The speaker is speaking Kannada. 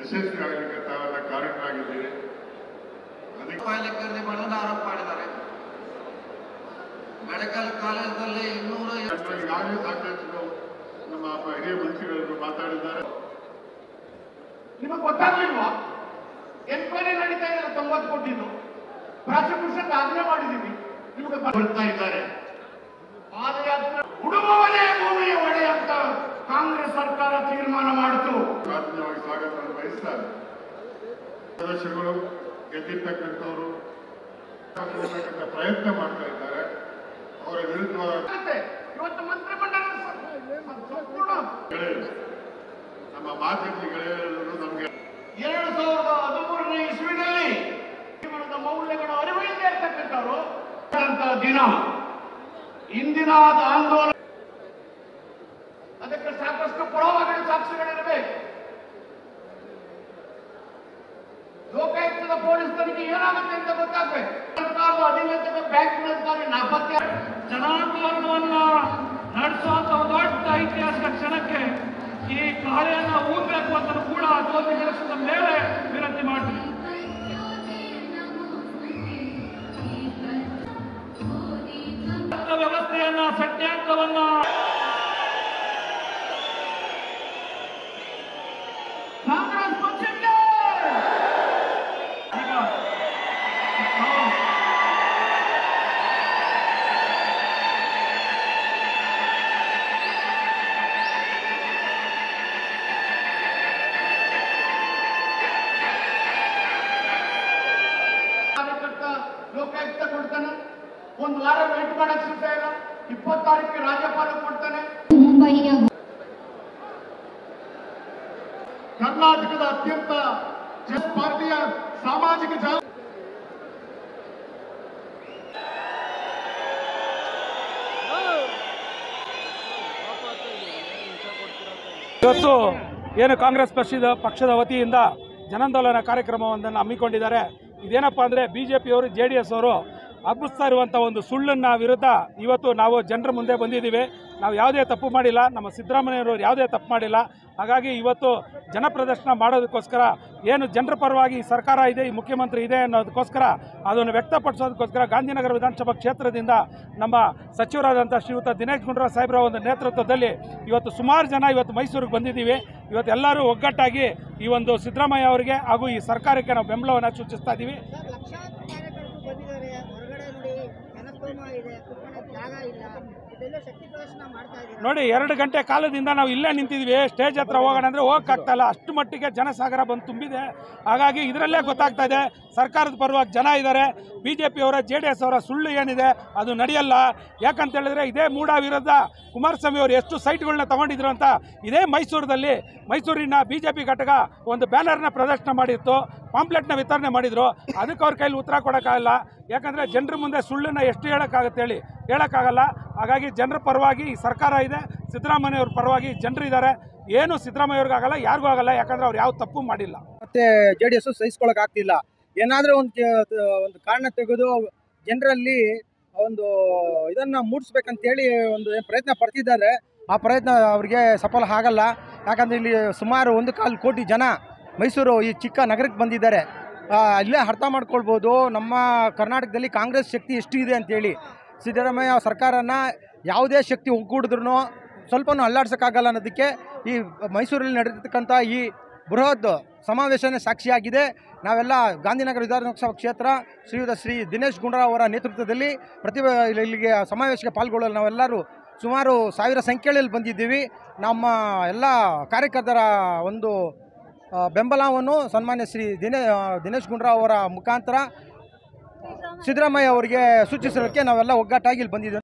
ಯಶಸ್ವಿ ಆಗಲಿಕ್ಕೆ ತಾವೆಲ್ಲ ಕಾರಣರಾಗಿದ್ದೀರಿ. ಅದಕ್ಕೆ ಆರೋಪ ಮಾಡಿದ್ದಾರೆ. ಮೆಡಿಕಲ್ ಕಾಲೇಜಲ್ಲಿ 200 ಈಗಾಗಲೇ ಸಾಕಷ್ಟು ನಮ್ಮ ಹಿರಿಯ ಮಂತ್ರಿಗಳು ಮಾತಾಡಿದ್ದಾರೆ. ನಿಮಗೆ ಗೊತ್ತಾಗ್ಲಿಲ್ವಾ? ಎನ್ಕ್ವೈರಿ ನಡೀತಾ ಇದ್ದಾರೆ. 90 ಕೋಟಿದು ಪ್ರಾಸಿಕ್ಯೂಷನ್ ಆಜ್ಞೆ ಮಾಡಿದ್ದೀವಿ. ನಿಮಗೆ ಬರ್ತಾ ಇದ್ದಾರೆ. ಪಾದಯಾತ್ರೆ ಉಡುಮವನೇ ಭೂಮಿಯ ಒಡೆ ಅಂತ ಕಾಂಗ್ರೆಸ್ ಸರ್ಕಾರ ತೀರ್ಮಾನ ಮಾಡಿತು. ರಾಜ್ಯವಾಗಿ ಸ್ವಾಗತವನ್ನು ಬಯಸ್ತಾರೆ. ಸದಸ್ಯರುಗಳು ಗೆದ್ದಿರ್ತಕ್ಕಂಥವರು ಪ್ರಯತ್ನ ಮಾಡ್ತಾ ಇದ್ದಾರೆ. ಅವರ ವಿರುದ್ಧವಾಗಿ ಇವತ್ತು ಮಂತ್ರಿಮಂಡಲ ಸಂಪೂರ್ಣ ನಮ್ಮ ಮಾಧ್ಯಮ ಗೆಳೆಯರು ನಮಗೆ 2013ನೇ ಇಸ್ವಿನಲ್ಲಿ ಜೀವನದ ಮೌಲ್ಯಗಳ ಅರಿವಿಲ್ಲದೆ ಇರ್ತಕ್ಕಂಥವ್ರು ದಿನ ಇಂದಿನ ಆಂದೋಲನ ಅದಕ್ಕೆ ಸಾಕಷ್ಟು ಪುರಾವೆಗಳು ಸಾಕ್ಷಿಗಳಿರಬೇಕು. ಲೋಕಾಯುಕ್ತದ ಪೊಲೀಸ್ ತನಿಖೆ ಏನಾಗುತ್ತೆ ಅಂತ ಗೊತ್ತಾಗಬೇಕು. ಸರ್ಕಾರದ ಅಧೀನತೆಗೆ ಬ್ಯಾಂಕಿನ ಅಧಿಕಾರಿ ನಾಪತ್ತೆ. ಜನಾಂದೋಲನವನ್ನ ನಡೆಸುವಂತ ಒಂದು ದೊಡ್ಡ ಐತಿಹಾಸಿಕ ಕ್ಷಣಕ್ಕೆ ಈ ಕಾರ್ಯನ ಊದಬೇಕು ಅಂತ ಕೂಡ ಜ್ಯೋತಿ ಕೆಲಸದ ಮೇಲೆ ವಿನಂತಿ ಮಾಡ್ತೀನಿ. ವ್ಯವಸ್ಥೆಯನ್ನ ಸತ್ಯಾಂಕವನ್ನ ಕಾಂಗ್ರೆಸ್ ಪಕ್ಷಕ್ಕೆ ಈಗ ಲೋಕಾಯುಕ್ತ ಕೊಡ್ತಾನೆ. ಒಂದು ವಾರ ವೇಟ್ ಮಾಡಕ್ ಸಿಗ್ತ ಇಲ್ಲ. 20 ತಾರೀಕಿಗೆ ರಾಜ್ಯಪಾಲ ಕೊಡ್ತಾನೆ. ಕರ್ನಾಟಕದ ಅತ್ಯಂತ ಪಾರ್ಟಿಯ ಸಾಮಾಜಿಕ ಇವತ್ತು ಏನು ಕಾಂಗ್ರೆಸ್ ಪಕ್ಷದ ವತಿಯಿಂದ ಜನಾಂದೋಲನ ಕಾರ್ಯಕ್ರಮವನ್ನು ಹಮ್ಮಿಕೊಂಡಿದ್ದಾರೆ. ಇದೇನಪ್ಪ ಅಂದರೆ BJP ಅವರು JDS ಅವರು ಹಬ್ಬಿಸ್ತಾ ಇರುವಂಥ ಒಂದು ಸುಳ್ಳನ್ನ ವಿರುದ್ಧ ಇವತ್ತು ನಾವು ಜನರ ಮುಂದೆ ಬಂದಿದ್ದೀವಿ. ನಾವು ಯಾವುದೇ ತಪ್ಪು ಮಾಡಿಲ್ಲ. ನಮ್ಮ ಸಿದ್ದರಾಮಯ್ಯವರು ಯಾವುದೇ ತಪ್ಪು ಮಾಡಿಲ್ಲ. ಹಾಗಾಗಿ ಇವತ್ತು ಜನಪ್ರದರ್ಶನ ಮಾಡೋದಕ್ಕೋಸ್ಕರ ಏನು ಜನರ ಪರವಾಗಿ ಸರ್ಕಾರ ಇದೆ, ಈ ಮುಖ್ಯಮಂತ್ರಿ ಇದೆ ಅನ್ನೋದಕ್ಕೋಸ್ಕರ ಅದನ್ನು ವ್ಯಕ್ತಪಡಿಸೋದಕ್ಕೋಸ್ಕರ ಗಾಂಧಿನಗರ ವಿಧಾನಸಭಾ ಕ್ಷೇತ್ರದಿಂದ ನಮ್ಮ ಸಚಿವರಾದಂಥ ಶ್ರೀಯುತ ದಿನೇಶ್ ಗುಂಡೂರಾವ್ ಸಾಹೇಬ್ರ ಒಂದು ನೇತೃತ್ವದಲ್ಲಿ ಇವತ್ತು ಸುಮಾರು ಜನ ಇವತ್ತು ಮೈಸೂರಿಗೆ ಬಂದಿದ್ದೀವಿ. ಇವತ್ತು ಎಲ್ಲರೂ ಒಗ್ಗಟ್ಟಾಗಿ ಈ ಒಂದು ಸಿದ್ದರಾಮಯ್ಯ ಅವರಿಗೆ ಹಾಗೂ ಈ ಸರ್ಕಾರಕ್ಕೆ ನಾವು ಬೆಂಬಲವನ್ನು ಸೂಚಿಸ್ತಾ ಇದ್ದೀವಿ. ನೋಡಿ, 2 ಗಂಟೆ ಕಾಲದಿಂದ ನಾವು ಇಲ್ಲೇ ನಿಂತಿದ್ವಿ. ಸ್ಟೇಜ್ ಹತ್ರ ಹೋಗೋಣ ಅಂದರೆ ಹೋಗಕ್ಕಾಗ್ತಾ ಇಲ್ಲ. ಅಷ್ಟು ಮಟ್ಟಿಗೆ ಜನಸಾಗರ ಬಂದು ತುಂಬಿದೆ. ಹಾಗಾಗಿ ಇದರಲ್ಲೇ ಗೊತ್ತಾಗ್ತಾ ಇದೆ ಸರ್ಕಾರದ ಪರವಾಗಿ ಜನ ಇದ್ದಾರೆ. BJP ಅವರ JDS ಅವರ ಸುಳ್ಳು ಏನಿದೆ ಅದು ನಡೆಯಲ್ಲ. ಯಾಕಂತ ಹೇಳಿದ್ರೆ ಇದೇ ಮೂಡ ವಿರುದ್ಧ ಕುಮಾರಸ್ವಾಮಿ ಅವರು ಎಷ್ಟು ಸೈಟ್ಗಳನ್ನ ತಗೊಂಡಿದ್ರು ಅಂತ ಇದೇ ಮೈಸೂರಿನ BJP ಘಟಕ ಒಂದು ಬ್ಯಾನರ್ನ ಪ್ರದರ್ಶನ ಮಾಡಿತ್ತು, ಪಾಂಪ್ಲೆಟ್ನ ವಿತರಣೆ ಮಾಡಿದ್ರು. ಅದಕ್ಕೆ ಅವ್ರ ಕೈಲಿ ಉತ್ತರ ಕೊಡೋಕ್ಕಾಗಲ್ಲ. ಯಾಕಂದರೆ ಜನರ ಮುಂದೆ ಸುಳ್ಳನ್ನು ಎಷ್ಟು ಹೇಳೋಕ್ಕಾಗುತ್ತೆ ಹೇಳೋಕ್ಕಾಗಲ್ಲ. ಹಾಗಾಗಿ ಜನರ ಪರವಾಗಿ ಈ ಸರ್ಕಾರ ಇದೆ, ಸಿದ್ದರಾಮಯ್ಯವ್ರ ಪರವಾಗಿ ಜನರಿದ್ದಾರೆ. ಏನು ಸಿದ್ದರಾಮಯ್ಯವ್ರಿಗಾಗಲ್ಲ, ಯಾರಿಗೂ ಆಗಲ್ಲ. ಯಾಕಂದರೆ ಅವ್ರು ಯಾವ ತಪ್ಪು ಮಾಡಿಲ್ಲ. ಮತ್ತು JDS ಸಹಿಸ್ಕೊಳ್ಳೋಕ್ಕಾಗ್ತಿಲ್ಲ. ಏನಾದರೂ ಒಂದು ಕಾರಣ ತೆಗೆದು ಜನರಲ್ಲಿ ಒಂದು ಇದನ್ನು ಮೂಡಿಸ್ಬೇಕಂತೇಳಿ ಒಂದು ಪ್ರಯತ್ನ ಪಡ್ತಿದ್ದಾರೆ. ಆ ಪ್ರಯತ್ನ ಅವ್ರಿಗೆ ಸಫಲ ಆಗಲ್ಲ. ಯಾಕಂದರೆ ಇಲ್ಲಿ ಸುಮಾರು 1.25 ಕೋಟಿ ಜನ ಮೈಸೂರು ಈ ಚಿಕ್ಕ ನಗರಕ್ಕೆ ಬಂದಿದ್ದಾರೆ. ಇಲ್ಲೇ ಅರ್ಥ ಮಾಡ್ಕೊಳ್ಬೋದು ನಮ್ಮ ಕರ್ನಾಟಕದಲ್ಲಿ ಕಾಂಗ್ರೆಸ್ ಶಕ್ತಿ ಎಷ್ಟು ಇದೆ ಅಂತೇಳಿ. ಸಿದ್ದರಾಮಯ್ಯ ಸರ್ಕಾರನ ಯಾವುದೇ ಶಕ್ತಿ ಒಗ್ಗೂಡಿದ್ರೂ ಸ್ವಲ್ಪನೂ ಅಲ್ಲಾಡ್ಸೋಕ್ಕಾಗಲ್ಲ ಅನ್ನೋದಕ್ಕೆ ಈ ಮೈಸೂರಲ್ಲಿ ನಡೆದಿರ್ತಕ್ಕಂಥ ಈ ಬೃಹತ್ ಸಮಾವೇಶನೇ ಸಾಕ್ಷಿಯಾಗಿದೆ. ನಾವೆಲ್ಲ ಗಾಂಧಿನಗರ ವಿಧಾನಸಭಾ ಕ್ಷೇತ್ರ ಶ್ರೀ ದಿನೇಶ್ ಗುಂಡೂರಾವ್ ಅವರ ನೇತೃತ್ವದಲ್ಲಿ ಇಲ್ಲಿಗೆ ಸಮಾವೇಶಕ್ಕೆ ಪಾಲ್ಗೊಳ್ಳಲು ನಾವೆಲ್ಲರೂ ಸುಮಾರು 1000 ಸಂಖ್ಯೆಯಲ್ಲಿ ಬಂದಿದ್ದೀವಿ. ನಮ್ಮ ಎಲ್ಲ ಕಾರ್ಯಕರ್ತರ ಒಂದು ಬೆಂಬಲವನ್ನು ಸನ್ಮಾನ್ಯ ಶ್ರೀ ದಿನೇಶ್ ಗುಂಡೂರಾವ್ ಅವರ ಮುಖಾಂತರ ಸಿದ್ದರಾಮಯ್ಯ ಅವರಿಗೆ ಸೂಚಿಸಲಿಕ್ಕೆ ನಾವೆಲ್ಲ ಒಗ್ಗಟ್ಟಾಗಿ ಇಲ್ಲಿ ಬಂದಿದ್ದೀವಿ.